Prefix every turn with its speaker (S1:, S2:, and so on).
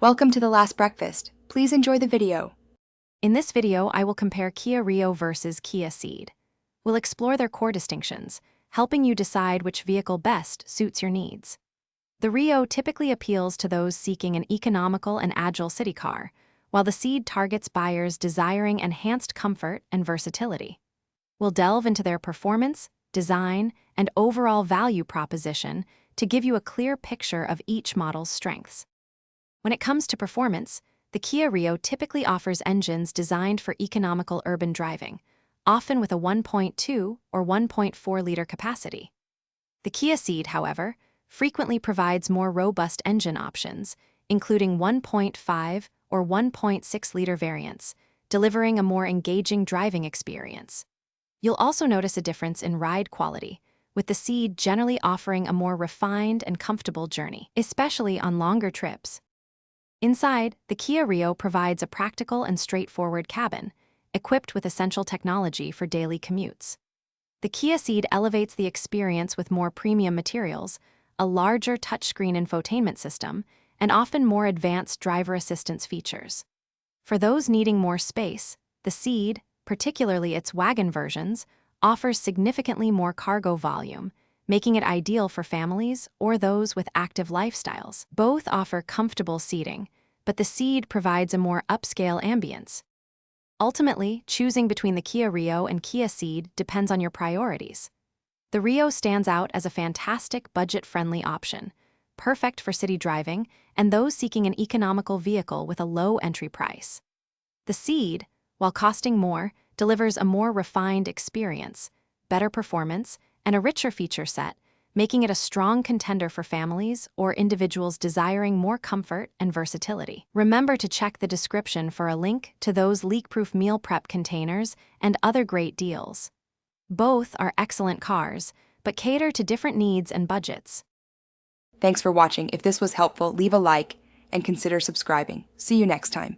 S1: Welcome to The Last Breakfast. Please enjoy the video.
S2: In this video, I will compare Kia Rio versus Kia Ceed. We'll explore their core distinctions, helping you decide which vehicle best suits your needs. The Rio typically appeals to those seeking an economical and agile city car, while the Ceed targets buyers desiring enhanced comfort and versatility. We'll delve into their performance, design, and overall value proposition to give you a clear picture of each model's strengths. When it comes to performance, the Kia Rio typically offers engines designed for economical urban driving, often with a 1.2 or 1.4-liter capacity. The Kia Ceed, however, frequently provides more robust engine options, including 1.5 or 1.6-liter variants, delivering a more engaging driving experience. You'll also notice a difference in ride quality, with the Ceed generally offering a more refined and comfortable journey, especially on longer trips. Inside, the Kia Rio provides a practical and straightforward cabin, equipped with essential technology for daily commutes. The Kia Ceed elevates the experience with more premium materials, a larger touchscreen infotainment system, and often more advanced driver assistance features. For those needing more space, the Ceed, particularly its wagon versions, offers significantly more cargo volume, making it ideal for families or those with active lifestyles. Both offer comfortable seating, but the Ceed provides a more upscale ambience. Ultimately, choosing between the Kia Rio and Kia Ceed depends on your priorities. The Rio stands out as a fantastic budget-friendly option, perfect for city driving and those seeking an economical vehicle with a low entry price. The Ceed, while costing more, delivers a more refined experience, better performance, and a richer feature set, making it a strong contender for families or individuals desiring more comfort and versatility. Remember to check the description for a link to those leak-proof meal prep containers and other great deals. Both are excellent cars, but cater to different needs and budgets.
S1: Thanks for watching. If this was helpful, leave a like and consider subscribing. See you next time.